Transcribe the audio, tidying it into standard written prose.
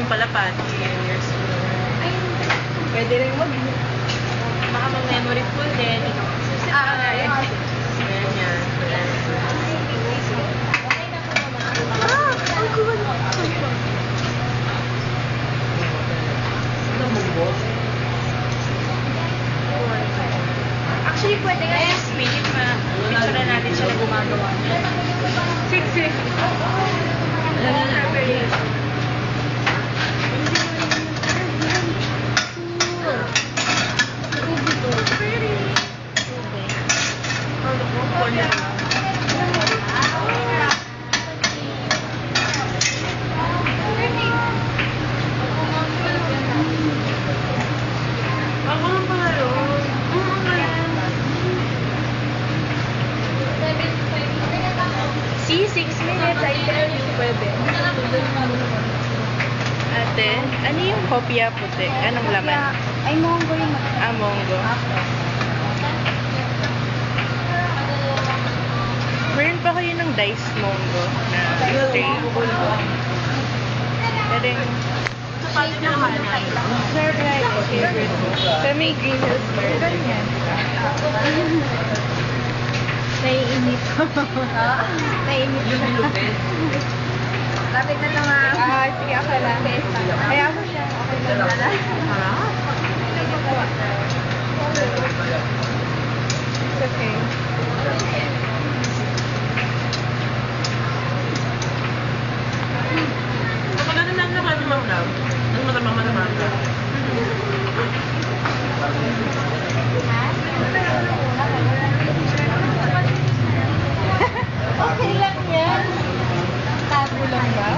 yung palapati. Years old. Pwede rin mag... Baka mag-memory full din. Ayan. Ganyan. Ang cool. Actually, pwede nga yung spirit na picture na natin siya na gumagawa niya. Sige. See, 6 minutes, I tell you, pwede. Ate, ano yung kopya puti? Anong laman? Ay, monggo yung Mongo. Meron pa kayo ng diced mongo na string. Pwedeng serve like favorite mo. Sa may Green Hills meron. Ganyan. Naiinit. Naiinit. Yung lupit. Lapit na naman. Sige, ako lang. Kaya ako siya. Okay lang na. It's okay. Kapag ano lang naman yung mga love, ang matamang ka. Okay lang yan. Tabo lang ba?